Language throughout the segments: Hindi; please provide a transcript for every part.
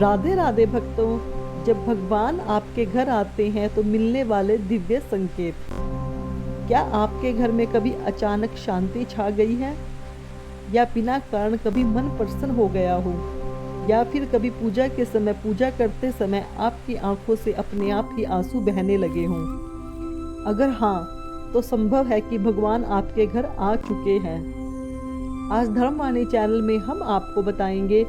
राधे राधे भक्तों, जब भगवान आपके घर आते हैं तो मिलने वाले दिव्य संकेत। क्या आपके घर में कभी अचानक शांति छा गई है, या बिना कारण कभी मन प्रसन्न हो गया हो, या फिर कभी पूजा के समय पूजा करते समय आपकी आंखों से अपने आप ही आंसू बहने लगे हों? अगर हाँ, तो संभव है कि भगवान आपके घर आ चुके हैं। आज धर्मवाणी चैनल में हम आपको बताएंगे,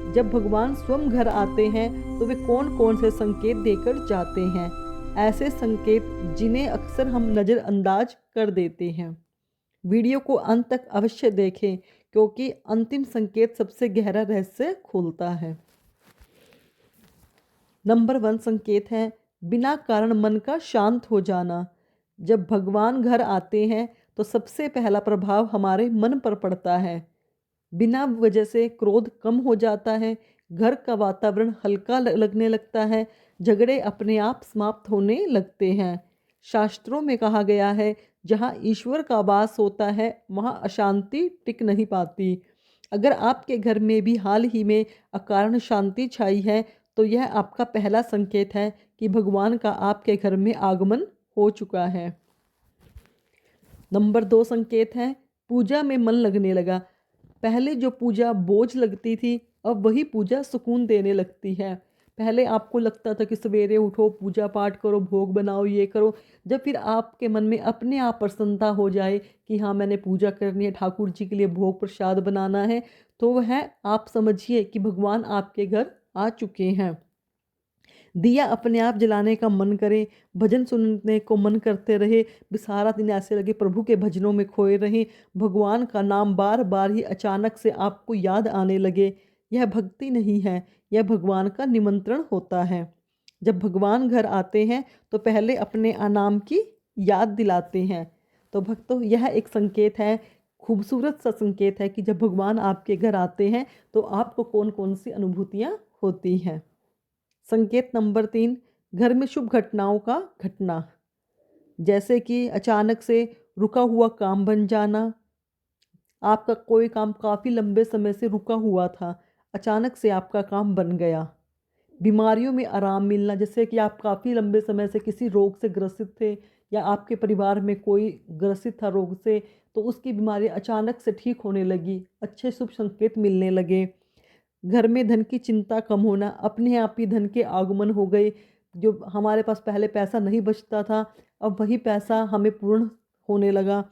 जब भगवान स्वयं घर आते हैं तो वे कौन कौन से संकेत देकर जाते हैं। ऐसे संकेत जिन्हें अक्सर हम नज़रअंदाज कर देते हैं। वीडियो को अंत तक अवश्य देखें, क्योंकि अंतिम संकेत सबसे गहरा रहस्य खोलता है। नंबर 1 संकेत है बिना कारण मन का शांत हो जाना। जब भगवान घर आते हैं तो सबसे पहला प्रभाव हमारे मन पर पड़ता है। बिना वजह से क्रोध कम हो जाता है, घर का वातावरण हल्का लगने लगता है, झगड़े अपने आप समाप्त होने लगते हैं। शास्त्रों में कहा गया है, जहाँ ईश्वर का वास होता है वहाँ अशांति टिक नहीं पाती। अगर आपके घर में भी हाल ही में अकारण शांति छाई है, तो यह आपका पहला संकेत है कि भगवान का आपके घर में आगमन हो चुका है। नंबर 2 संकेत है पूजा में मन लगने लगा। पहले जो पूजा बोझ लगती थी, अब वही पूजा सुकून देने लगती है। पहले आपको लगता था कि सवेरे उठो, पूजा पाठ करो, भोग बनाओ, ये करो। जब फिर आपके मन में अपने आप प्रसन्नता हो जाए कि हाँ, मैंने पूजा करनी है, ठाकुर जी के लिए भोग प्रसाद बनाना है, तो वह आप समझिए कि भगवान आपके घर आ चुके हैं। दिया अपने आप जलाने का मन करे, भजन सुनने को मन करते रहे, सारा दिन ऐसे लगे प्रभु के भजनों में खोए रहें, भगवान का नाम बार बार ही अचानक से आपको याद आने लगे। यह भक्ति नहीं है, यह भगवान का निमंत्रण होता है। जब भगवान घर आते हैं तो पहले अपने नाम की याद दिलाते हैं। तो भक्तों, यह एक संकेत है, खूबसूरत सा संकेत है कि जब भगवान आपके घर आते हैं तो आपको कौन कौन सी अनुभूतियाँ होती हैं। संकेत नंबर 3, घर में शुभ घटनाओं का घटना। जैसे कि अचानक से रुका हुआ काम बन जाना। आपका कोई काम काफ़ी लंबे समय से रुका हुआ था, अचानक से आपका काम बन गया। बीमारियों में आराम मिलना, जैसे कि आप काफ़ी लंबे समय से किसी रोग से ग्रसित थे, या आपके परिवार में कोई ग्रसित था रोग से, तो उसकी बीमारी अचानक से ठीक होने लगी, अच्छे शुभ संकेत मिलने लगे। घर में धन की चिंता कम होना, अपने आप ही धन के आगमन हो गए। जो हमारे पास पहले पैसा नहीं बचता था, अब वही पैसा हमें पूर्ण होने लगा।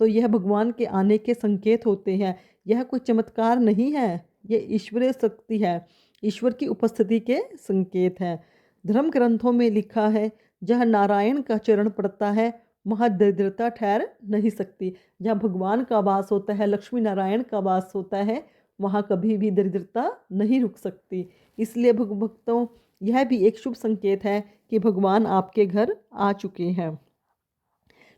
तो यह भगवान के आने के संकेत होते हैं। यह कोई चमत्कार नहीं है, यह ईश्वरीय शक्ति है, ईश्वर की उपस्थिति के संकेत हैं। धर्म ग्रंथों में लिखा है, जहाँ नारायण का चरण पड़ता है वहाँ दरिद्रता ठहर नहीं सकती। जहाँ भगवान का वास होता है, लक्ष्मी नारायण का वास होता है, वहाँ कभी भी दरिद्रता नहीं रुक सकती। इसलिए भक्तों, यह भी एक शुभ संकेत है कि भगवान आपके घर आ चुके हैं।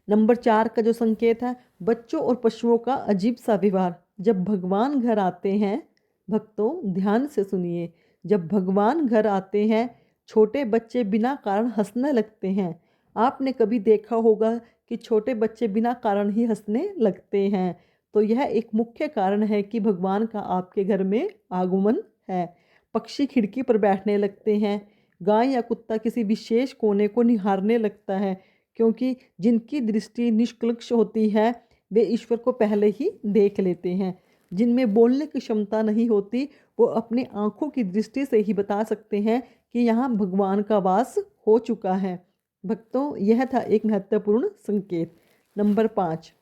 नंबर 4 का जो संकेत है, बच्चों और पशुओं का अजीब सा व्यवहार। जब भगवान घर आते हैं, भक्तों ध्यान से सुनिए, जब भगवान घर आते हैं छोटे बच्चे बिना कारण हंसने लगते हैं। आपने कभी देखा होगा कि छोटे बच्चे बिना कारण ही हंसने लगते हैं, तो यह एक मुख्य कारण है कि भगवान का आपके घर में आगमन है। पक्षी खिड़की पर बैठने लगते हैं, गाय या कुत्ता किसी विशेष कोने को निहारने लगता है, क्योंकि जिनकी दृष्टि निष्कलंक होती है वे ईश्वर को पहले ही देख लेते हैं। जिनमें बोलने की क्षमता नहीं होती, वो अपनी आंखों की दृष्टि से ही बता सकते हैं कि यहाँ भगवान का वास हो चुका है। भक्तों, यह था एक महत्वपूर्ण संकेत। नंबर 5,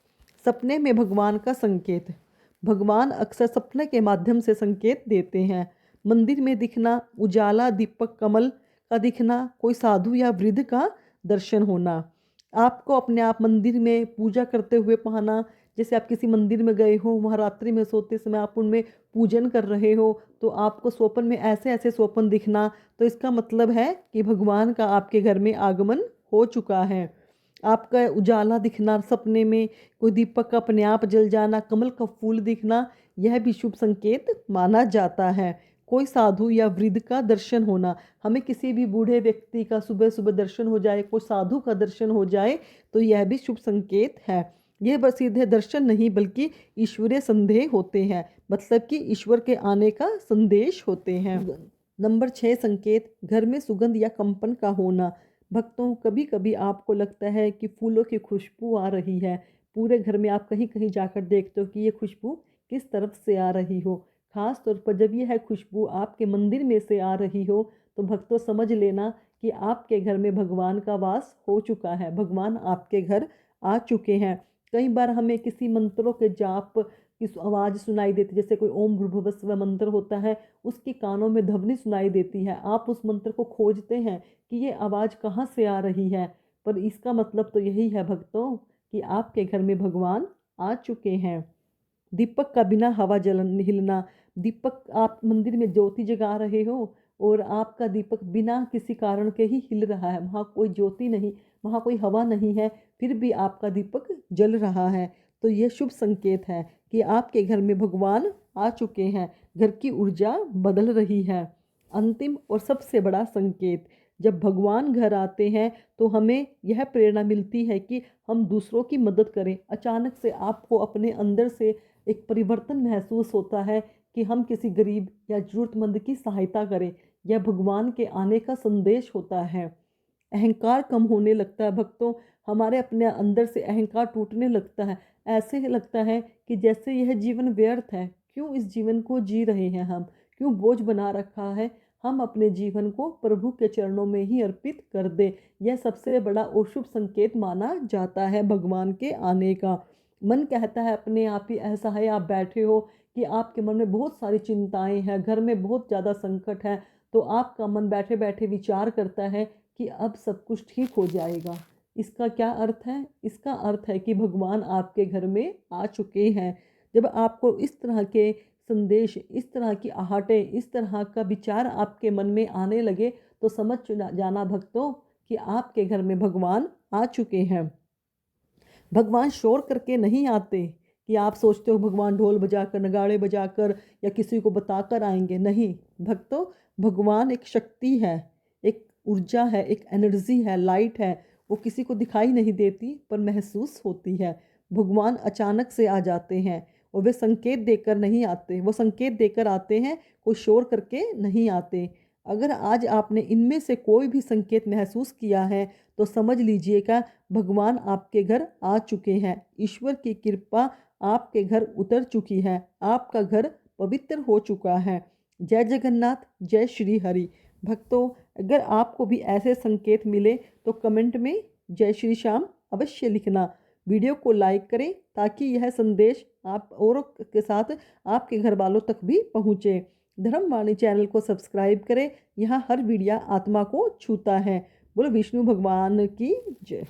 सपने में भगवान का संकेत। भगवान अक्सर सपने के माध्यम से संकेत देते हैं। मंदिर में दिखना, उजाला, दीपक, कमल का दिखना, कोई साधु या वृद्ध का दर्शन होना, आपको अपने आप मंदिर में पूजा करते हुए पाना। जैसे आप किसी मंदिर में गए हो, वहाँ रात्रि में सोते समय आप उनमें पूजन कर रहे हो, तो आपको स्वप्न में ऐसे ऐसे स्वप्न दिखना, तो इसका मतलब है कि भगवान का आपके घर में आगमन हो चुका है। आपका उजाला दिखना सपने में, कोई दीपक का अपने आप जल जाना, कमल का फूल दिखना, यह भी शुभ संकेत माना जाता है। कोई साधु या वृद्ध का दर्शन होना, हमें किसी भी बूढ़े व्यक्ति का सुबह सुबह दर्शन हो जाए, कोई साधु का दर्शन हो जाए, तो यह भी शुभ संकेत है। यह बस सीधे दर्शन नहीं बल्कि ईश्वरीय संदेह होते हैं, मतलब कि ईश्वर के आने का संदेश होते हैं। नंबर 6 संकेत, घर में सुगंध या कंपन का होना। भक्तों, कभी कभी आपको लगता है कि फूलों की खुशबू आ रही है। पूरे घर में आप कहीं कहीं जाकर देखते हो कि ये खुशबू किस तरफ से आ रही हो। खास तौर पर जब यह खुशबू आपके मंदिर में से आ रही हो तो भक्तों समझ लेना कि आपके घर में भगवान का वास हो चुका है, भगवान आपके घर आ चुके हैं। कई बार हमें किसी मंत्रों के जाप की आवाज़ सुनाई देती, जैसे कोई ओम भूर्भुवः स्व मंत्र होता है, उसके कानों में ध्वनि सुनाई देती है। आप उस मंत्र को खोजते हैं कि ये आवाज़ कहाँ से आ रही है, पर इसका मतलब तो यही है भक्तों कि आपके घर में भगवान आ चुके हैं। दीपक का बिना हवा जलन हिलना। दीपक, आप मंदिर में ज्योति जगा रहे हो और आपका दीपक बिना किसी कारण के ही हिल रहा है, वहाँ कोई ज्योति नहीं, वहाँ कोई हवा नहीं है, फिर भी आपका दीपक जल रहा है, तो यह शुभ संकेत है कि आपके घर में भगवान आ चुके हैं, घर की ऊर्जा बदल रही है। अंतिम और सबसे बड़ा संकेत, जब भगवान घर आते हैं तो हमें यह प्रेरणा मिलती है कि हम दूसरों की मदद करें। अचानक से आपको अपने अंदर से एक परिवर्तन महसूस होता है कि हम किसी गरीब या ज़रूरतमंद की सहायता करें। यह भगवान के आने का संदेश होता है। अहंकार कम होने लगता है भक्तों, हमारे अपने अंदर से अहंकार टूटने लगता है। ऐसे ही लगता है कि जैसे यह जीवन व्यर्थ है, क्यों इस जीवन को जी रहे हैं हम, क्यों बोझ बना रखा है। हम अपने जीवन को प्रभु के चरणों में ही अर्पित कर दें। यह सबसे बड़ा और शुभ संकेत माना जाता है भगवान के आने का। मन कहता है अपने आप ही, ऐसा है आप बैठे हो कि आपके मन में बहुत सारी चिंताएं हैं, घर में बहुत ज़्यादा संकट है, तो आपका मन बैठे बैठे विचार करता है कि अब सब कुछ ठीक हो जाएगा। इसका क्या अर्थ है? इसका अर्थ है कि भगवान आपके घर में आ चुके हैं। जब आपको इस तरह के संदेश, इस तरह की आहटें, इस तरह का विचार आपके मन में आने लगे तो समझ जाना भक्तों कि आपके घर में भगवान आ चुके हैं। भगवान शोर करके नहीं आते कि आप सोचते हो भगवान ढोल बजाकर, नगाड़े बजाकर या किसी को बताकर आएंगे। नहीं भक्तों, भगवान एक शक्ति है, एक ऊर्जा है, एक एनर्जी है, लाइट है। वो किसी को दिखाई नहीं देती पर महसूस होती है। भगवान अचानक से आ जाते हैं और वे संकेत देकर नहीं आते, वो संकेत देकर आते हैं, कोई शोर करके नहीं आते। अगर आज आपने इनमें से कोई भी संकेत महसूस किया है तो समझ लीजिएगा भगवान आपके घर आ चुके हैं। ईश्वर की कृपा आपके घर उतर चुकी है, आपका घर पवित्र हो चुका है। जय जगन्नाथ, जय श्री हरि। भक्तों, अगर आपको भी ऐसे संकेत मिले तो कमेंट में जय श्री श्याम अवश्य लिखना। वीडियो को लाइक करें ताकि यह संदेश आप औरों के साथ, आपके घर वालों तक भी पहुँचे। धर्मवाणी चैनल को सब्सक्राइब करें, यहाँ हर वीडियो आत्मा को छूता है। बोलो विष्णु भगवान की जय।